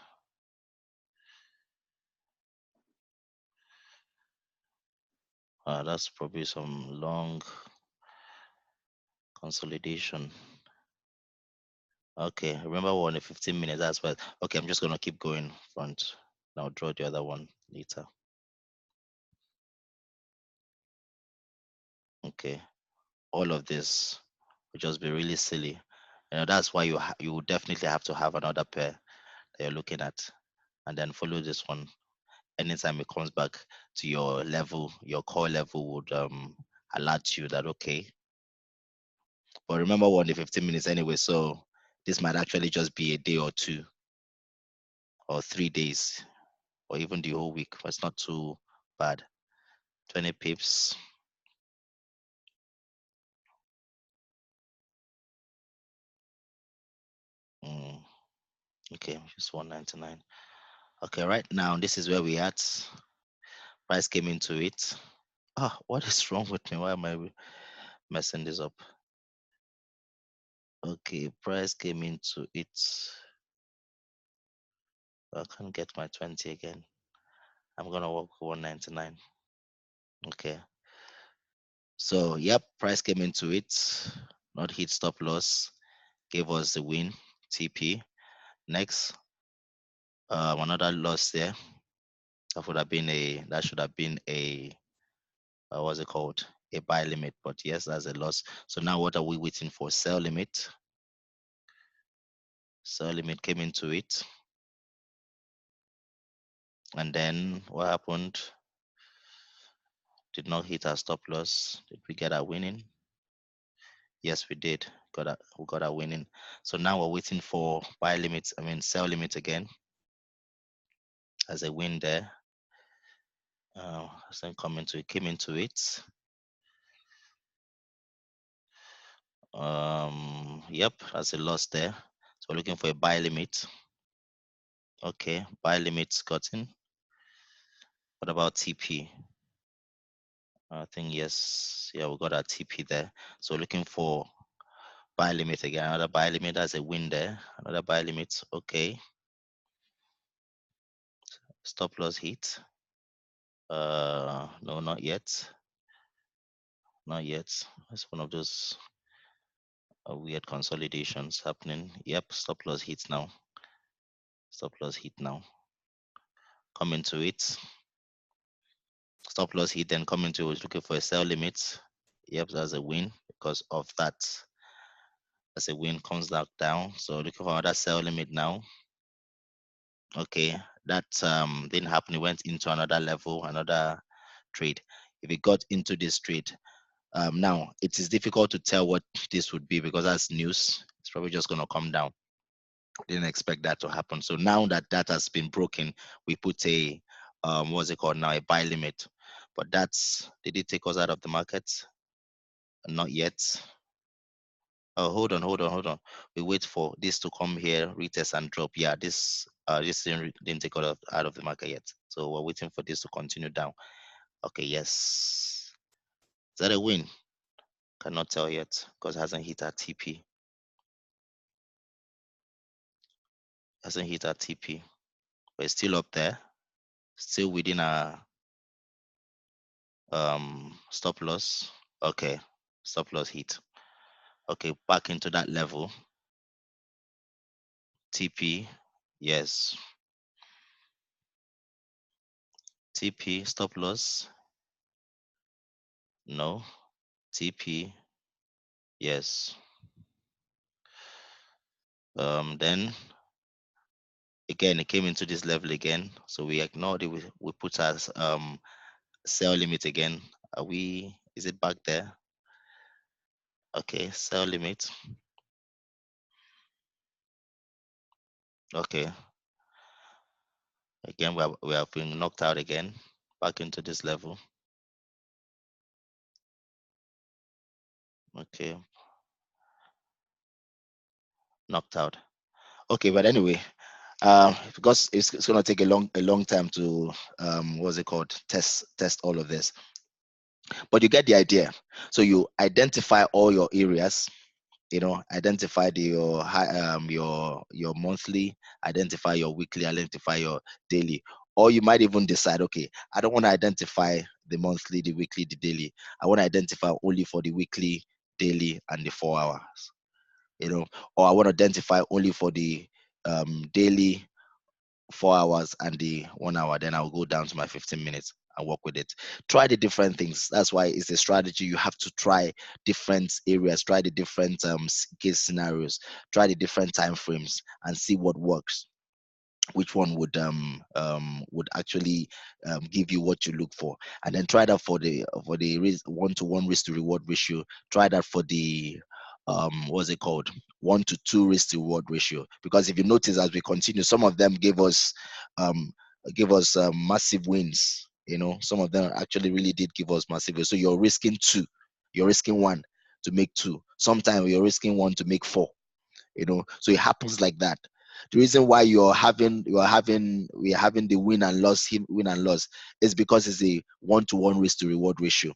That's probably some long consolidation. Okay, remember we're on the 15 minutes. That's what. Okay, I'm just gonna keep going front. Now draw the other one later. Okay, all of this will just be really silly. That's why you would definitely have to have another pair that you're looking at, and then follow this one. Anytime it comes back to your level, your core level would alert you that okay. But remember, we're on the 15 minutes anyway, so this might actually just be a day or two or 3 days or even the whole week. It's not too bad. 20 pips. Mm, okay, just 199. Okay, right now this is where we at. Price came into it. Ah, what is wrong with me? Why am I messing this up? Okay, price came into it. I can't get my 20 again. I'm gonna work with 199. Okay. So yep, price came into it. Not hit stop loss. Gave us the win. TP. Next, another loss there. That should have been a what's it called? A buy limit, but yes, that's a loss. So now what are we waiting for? Sell limit. Sell limit came into it. And then what happened? Did not hit our stop loss. Did we get our winning? Yes, we did. We got our winning. So now we're waiting for buy limits. I mean sell limit again as a win there. Then came into it. Yep, that's a loss there. So we're looking for a buy limit. Okay, buy limits gotten. What about TP? I think yes. Yeah, we got our TP there. So looking for buy limit again. Another buy limit. That's a win there. Another buy limit. Okay. Stop loss hit. No, not yet. Not yet. It's one of those weird consolidations happening. Yep. Stop loss hit now. Stop loss hit now. Come into it. Stop loss hit, then come into it, looking for a sell limit. Yep, that's a win because of that. As a win comes back down. So looking for another sell limit now. Okay, that didn't happen. It went into another level, another trade. If it got into this trade, now it is difficult to tell what this would be because that's news. It's probably just gonna come down. Didn't expect that to happen. So now that that has been broken, we put a what's it called now, a buy limit. But that's, did it take us out of the market? Not yet. Oh, hold on. We wait for this to come here, retest and drop. Yeah, this didn't take out of the market yet. So we're waiting for this to continue down. Okay, yes. Is that a win? Cannot tell yet because it hasn't hit our TP. Hasn't hit our TP. But it's still up there. Still within our stop loss. Okay. Stop loss hit. Okay, back into that level. TP. Yes. TP stop loss. No. TP. Yes. Then again it came into this level again. So we ignored it. We put as sell limit again. Are we, is it back there? Okay, sell limit. Okay. Again, we have been knocked out again. Back into this level. Okay. Knocked out. Okay, but anyway, because it's gonna take a long time to what's it called, test all of this, but you get the idea. So you identify all your areas, identify your your monthly, identify your weekly, identify your daily, or you might even decide, okay, I don't want to identify the monthly, the weekly, the daily. I want to identify only for the weekly, daily, and the 4 hours, or I want to identify only for the daily, 4 hours, and the 1 hour. Then I'll go down to my 15 minutes and work with it. Try the different things. That's why it's a strategy. You have to try different areas, try the different case scenarios, try the different time frames, and see what works, which one would actually give you what you look for. And then try that for the one-to-one risk to reward ratio. Try that for the what's it called, 1 to 2 risk to reward ratio. Because if you notice, as we continue, some of them um gave us massive wins. Some of them actually really did give us massive wins. So you're risking two, you're risking one to make two, sometimes you're risking one to make four. So it happens like that. The reason why we're having the win and loss is because it's a 1-to-1 risk to reward ratio.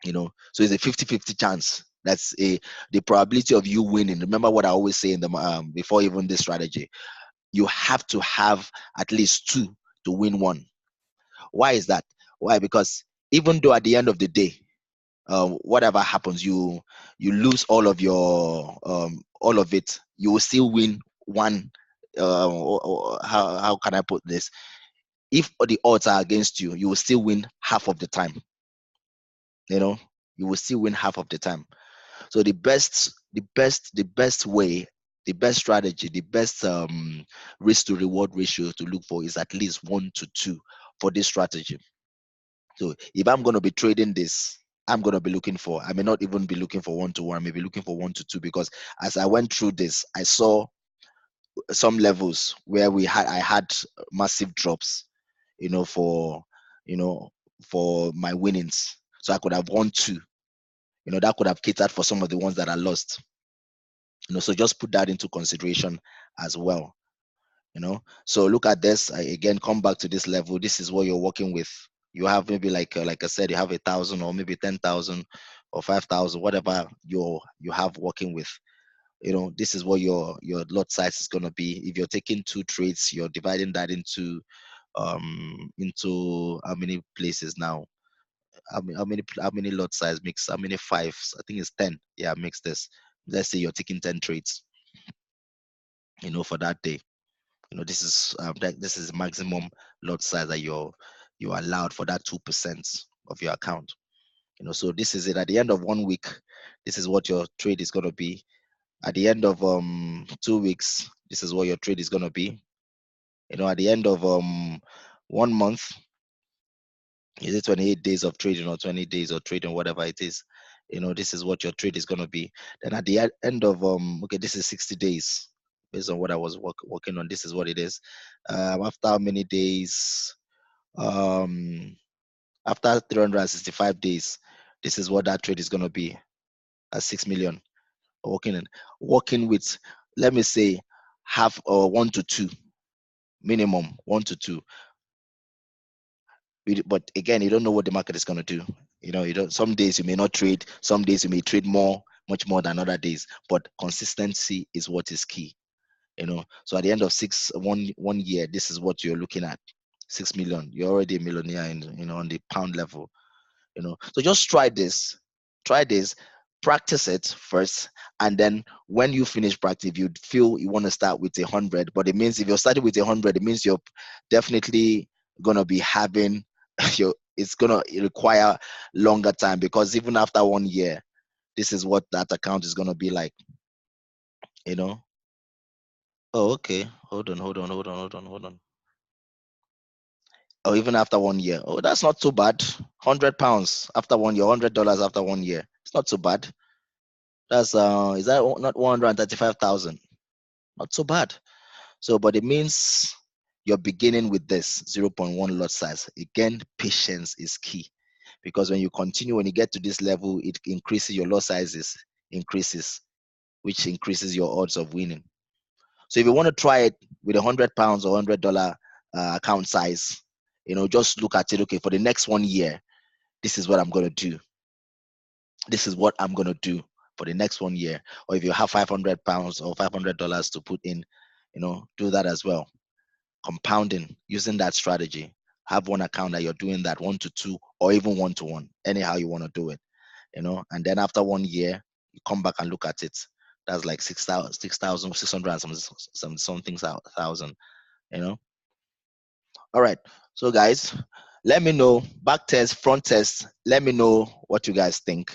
So it's a 50-50 chance. That's the probability of you winning. Remember what I always say in the before even this strategy, you have to have at least two to win one. Why is that? Why? Because even though at the end of the day, whatever happens, you lose all of it, you will still win one. How can I put this? If the odds are against you, you will still win half of the time. You know, you will still win half of the time. So the best way, the best strategy, the best risk to reward ratio to look for is at least 1 to 2 for this strategy. So if I'm going to be trading this, I'm going to be looking for, I may not even be looking for 1-to-1, I may be looking for 1-to-2, because as I went through this, I saw some levels where I had massive drops, for, you know, for my winnings. So I could have won two, that could have catered for some of the ones that I lost, so just put that into consideration as well. So look at this. I again come back to this level. This is what you're working with. You have maybe like I said, you have 1,000 or maybe 10,000 or 5,000, whatever you have working with. This is what your lot size is going to be. If you're taking two trades, you're dividing that into how many places now. How many lot size mix, how many fives? I think it's 10. Yeah, mix this. Let's say you're taking 10 trades, for that day. This is maximum lot size that you're allowed for that 2% of your account. So this is it. At the end of 1 week, this is what your trade is going to be. At the end of 2 weeks, this is what your trade is going to be. At the end of 1 month, is it 28 days of trading or 20 days of trading, whatever it is, this is what your trade is going to be. Then at the end of okay, this is 60 days based on what I was working on. This is what it is. After how many days? um After 365 days, this is what that trade is going to be at 6 million. Working with, let me say, half or 1 to 2, minimum 1 to 2. But again, you don't know what the market is going to do. You don't. Some days you may not trade. Some days you may trade much more than other days. But consistency is what is key. So at the end of one year, this is what you're looking at: 6 million. You're already a millionaire, on the pound level. So just try this, practice it first, and then when you finish practice, if you feel you want to start with 100, but it means if you're starting with 100, it means you're definitely gonna be having your it's gonna require longer time, because even after 1 year, this is what that account is gonna be like. you know oh, okay, hold on. Oh, even after 1 year, oh, that's not too bad. £100 after 1 year, $100 after 1 year, it's not too bad. That's is that not 135,000? Not so bad. So, but it means you're beginning with this zero point 0.1 lot size. Again, patience is key, because when you continue, when you get to this level, it increases your lot sizes, increases, which increases your odds of winning. So, if you want to try it with £100 or $100 account size, just look at it. Okay, for the next 1 year, this is what I'm gonna do. This is what I'm gonna do for the next 1 year. Or if you have £500 or $500 to put in, do that as well. Compounding, using that strategy. Have one account that you're doing that 1 to 2 or even 1 to 1, anyhow you want to do it. And then after 1 year, you come back and look at it. That's like 6,600 and something thousand. You know. All right. So guys, let me know, back test, front test. Let me know what you guys think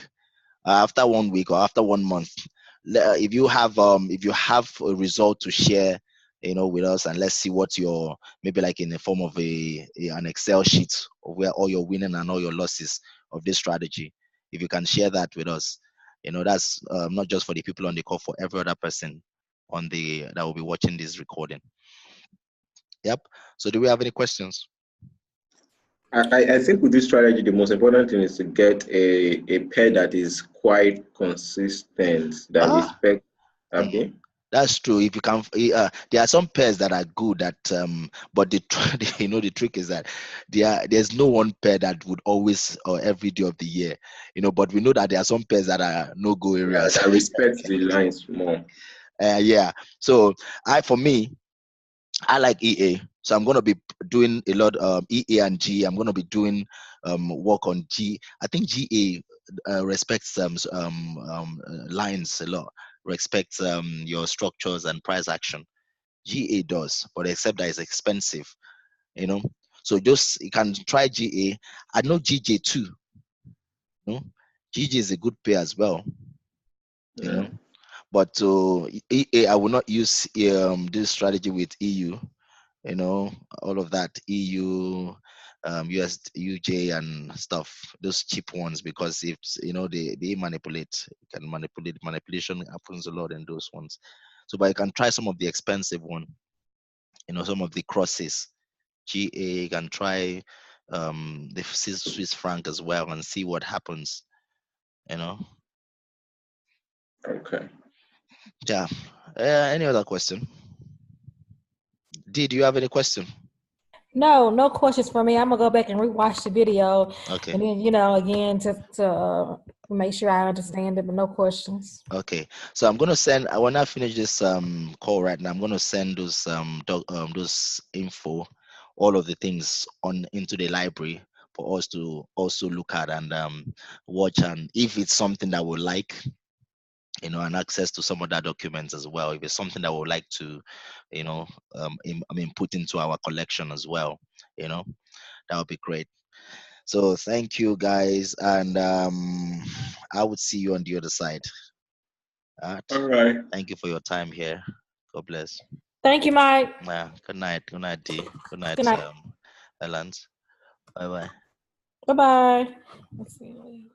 after 1 week or after 1 month. If you have a result to share, with us, and let's see what your, maybe like in the form of an Excel sheet of where all your winning and all your losses of this strategy. If you can share that with us, that's not just for the people on the call, for every other person on the that will be watching this recording. Yep. So do we have any questions? I think with this strategy, the most important thing is to get a pair that is quite consistent, that Ah, respect. Okay. that's true. If you can, there are some pairs that are good at, but the trick is that there's no one pair that would always or every day of the year, But we know that there are some pairs that are no go Yeah, areas. that respects the lines more. Yeah. So for me, I like EA. So I'm gonna be doing a lot EA and G. I'm gonna be doing work on G. I think GA respects lines a lot. Respects your structures and price action. GA does, but except that it's expensive. You know. So just you can try GA. I know GJ too. GJ is a good pay as well. You Yeah. know. But to EA, I will not use this strategy with EU. All of that EU, US, UJ, and stuff, those cheap ones, because if they manipulate, you can manipulation happens a lot in those ones. So, but you can try some of the expensive one, some of the crosses. GA, you can try the Swiss franc as well and see what happens. You know, Okay. yeah. Any other question? Did you have any question? No questions for me. I'm gonna go back and rewatch the video, Okay. and then again to make sure I understand it. But no questions. Okay, so I'm gonna send. When I finish this call right now, I'm gonna send those info, all of the things on into the library for us to also look at and watch, and if it's something that we like, and access to some other documents as well. If it's something that we would like to, you know, put into our collection as well, that would be great. So thank you guys, and I would see you on the other side. All right. All right. Thank you for your time here. God bless. Thank you, Mike. Yeah. Good night. Good night, D. Good Good night, night. Elans. Bye bye. Bye bye. Let's see.